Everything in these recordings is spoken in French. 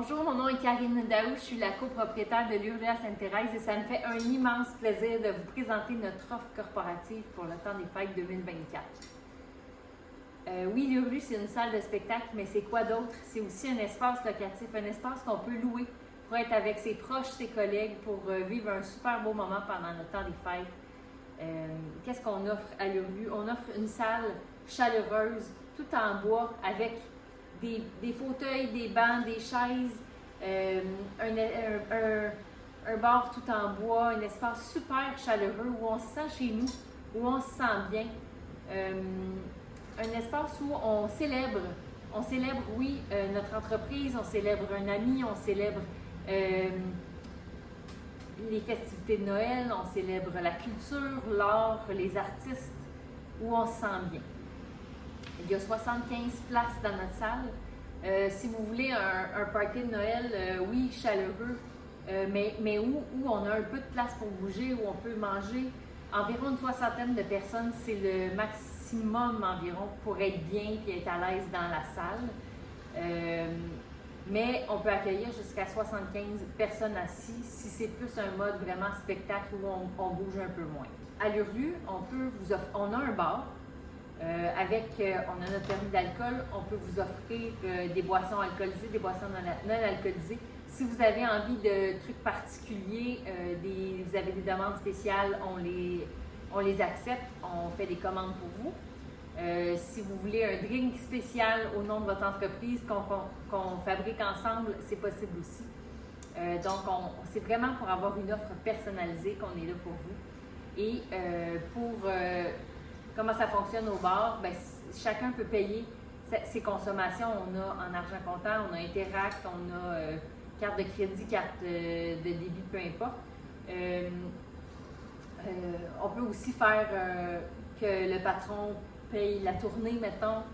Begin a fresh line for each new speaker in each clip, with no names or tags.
Bonjour, mon nom est Karine Daou, je suis la copropriétaire de l'Urlu à Sainte-Thérèse et ça me fait un immense plaisir de vous présenter notre offre corporative pour le temps des fêtes 2024. Oui, l'Urlu, c'est une salle de spectacle, mais c'est quoi d'autre? C'est aussi un espace locatif, un espace qu'on peut louer pour être avec ses proches, ses collègues, pour vivre un super beau moment pendant le temps des fêtes. Qu'est-ce qu'on offre à l'Urlu? On offre une salle chaleureuse, tout en bois, avec des fauteuils, des bancs, des chaises, un bar tout en bois, un espace super chaleureux où on se sent chez nous, où on se sent bien. Un espace où on célèbre, oui, notre entreprise, on célèbre un ami, on célèbre les festivités de Noël, on célèbre la culture, l'art, les artistes, où on se sent bien. Il y a 75 places dans notre salle. Si vous voulez un party de Noël, oui, chaleureux, mais où on a un peu de place pour bouger, où on peut manger. Environ une soixantaine de personnes, c'est le maximum environ pour être bien et être à l'aise dans la salle. Mais on peut accueillir jusqu'à 75 personnes assises si c'est plus un mode vraiment spectacle où on bouge un peu moins. À l'Urlu, on a un bar. On a notre permis d'alcool, on peut vous offrir des boissons alcoolisées, des boissons non alcoolisées. Si vous avez envie de trucs particuliers, vous avez des demandes spéciales, on les accepte, on fait des commandes pour vous. Si vous voulez un drink spécial au nom de votre entreprise qu'on fabrique ensemble, c'est possible aussi. Donc, c'est vraiment pour avoir une offre personnalisée qu'on est là pour vous. Et comment ça fonctionne au bar? Bien, chacun peut payer ses consommations. On a en argent comptant, on a Interac, on a carte de crédit, carte de débit, peu importe. On peut aussi faire que le patron paye la tournée, mettons,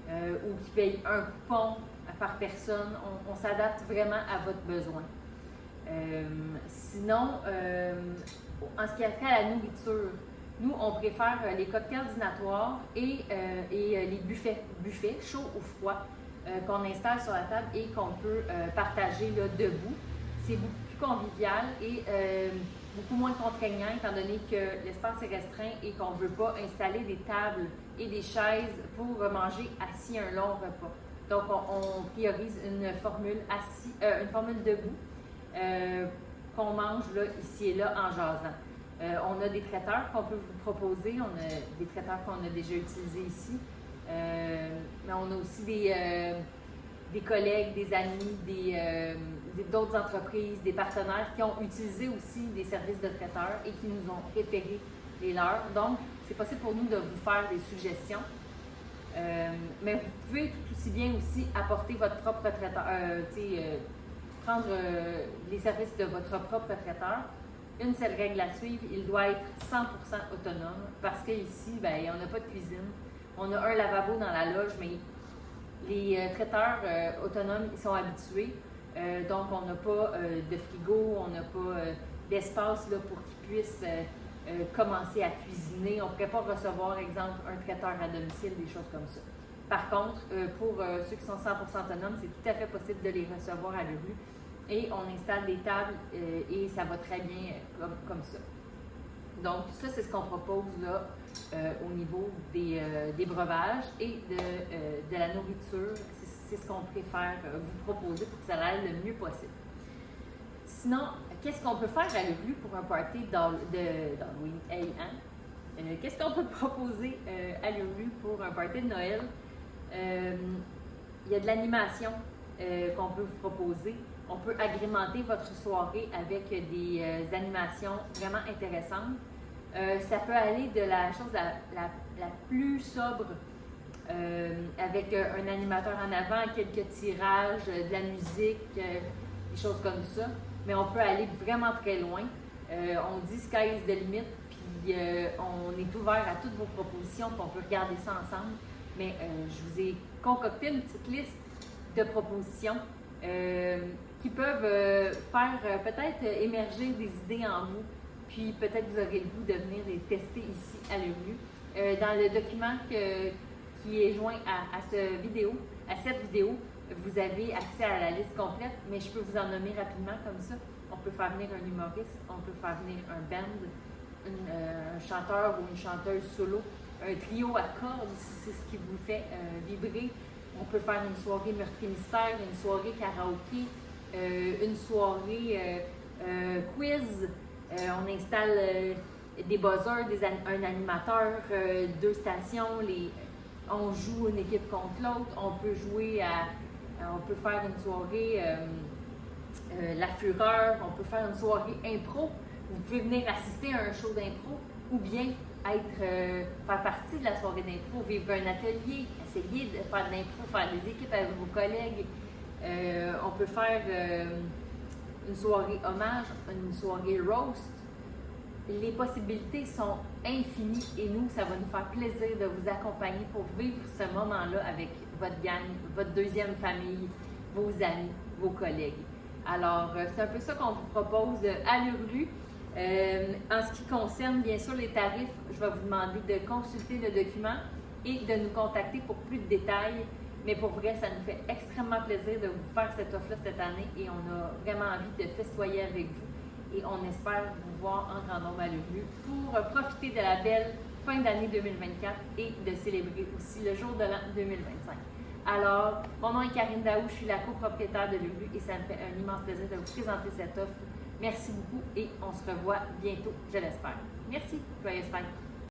ou qu'il paye un coupon par personne. On s'adapte vraiment à votre besoin. Sinon, en ce qui a trait à la nourriture, nous, on préfère les cocktails dînatoires et les buffets chauds ou froids qu'on installe sur la table et qu'on peut partager là, debout. C'est beaucoup plus convivial et beaucoup moins contraignant étant donné que l'espace est restreint et qu'on ne veut pas installer des tables et des chaises pour manger assis un long repas. Donc, on priorise une formule debout qu'on mange là, ici et là en jasant. On a des traiteurs qu'on peut vous proposer. On a des traiteurs qu'on a déjà utilisés ici. Mais on a aussi des collègues, des amis, d'autres entreprises, des partenaires qui ont utilisé aussi des services de traiteurs et qui nous ont référé les leurs. Donc, c'est possible pour nous de vous faire des suggestions. Mais vous pouvez tout aussi bien aussi apporter votre propre traiteur, prendre les services de votre propre traiteur. Une seule règle à suivre, il doit être 100% autonome parce qu'ici, on n'a pas de cuisine. On a un lavabo dans la loge, mais les traiteurs autonomes, ils sont habitués. Donc, on n'a pas de frigo, on n'a pas d'espace là, pour qu'ils puissent commencer à cuisiner. On ne pourrait pas recevoir, exemple, un traiteur à domicile, des choses comme ça. Par contre, pour ceux qui sont 100% autonomes, c'est tout à fait possible de les recevoir à l'Urlu. Et on installe des tables et ça va très bien comme ça. Donc, ça, c'est ce qu'on propose là au niveau des breuvages et de la nourriture. C'est ce qu'on préfère vous proposer pour que ça aille le mieux possible. Sinon, qu'est-ce qu'on peut faire à l'Urlu pour un party d'Halloween? Qu'est-ce qu'on peut proposer à l'Urlu pour un party de Noël? Il y a de l'animation qu'on peut vous proposer. On peut agrémenter votre soirée avec des animations vraiment intéressantes. Ça peut aller de la chose la plus sobre, avec un animateur en avant, quelques tirages, de la musique, des choses comme ça. Mais on peut aller vraiment très loin. On dit sky is the limit, puis on est ouvert à toutes vos propositions, puis on peut regarder ça ensemble. Mais je vous ai concocté une petite liste de propositions qui peuvent faire peut-être émerger des idées en vous, puis peut-être vous aurez le goût de venir les tester ici à l'Urlu. Dans le document qui est joint à cette vidéo, vous avez accès à la liste complète, mais je peux vous en nommer rapidement comme ça. On peut faire venir un humoriste, on peut faire venir un band, un chanteur ou une chanteuse solo, un trio à cordes si c'est ce qui vous fait vibrer. On peut faire une soirée meurtre et mystère, une soirée karaoké, une soirée quiz. On installe des buzzers, un animateur, 2 stations. On joue une équipe contre l'autre. On peut jouer on peut faire une soirée La Fureur. On peut faire une soirée impro. Vous pouvez venir assister à un show d'impro ou bien faire partie de la soirée d'impro, vivre un atelier, essayer de faire de l'impro, faire des équipes avec vos collègues. On peut faire une soirée hommage, une soirée roast. Les possibilités sont infinies et nous, ça va nous faire plaisir de vous accompagner pour vivre ce moment-là avec votre gang, votre deuxième famille, vos amis, vos collègues. Alors, c'est un peu ça qu'on vous propose à l'URLU. En ce qui concerne, bien sûr, les tarifs, je vais vous demander de consulter le document et de nous contacter pour plus de détails. Mais pour vrai, ça nous fait extrêmement plaisir de vous faire cette offre-là cette année et on a vraiment envie de festoyer avec vous. Et on espère vous voir en grand nombre à l'URLU pour profiter de la belle fin d'année 2024 et de célébrer aussi le jour de l'an 2025. Alors, mon nom est Karine Daou, je suis la copropriétaire de l'URLU et ça me fait un immense plaisir de vous présenter cette offre. Merci beaucoup et on se revoit bientôt, je l'espère. Merci, joyeuse fête!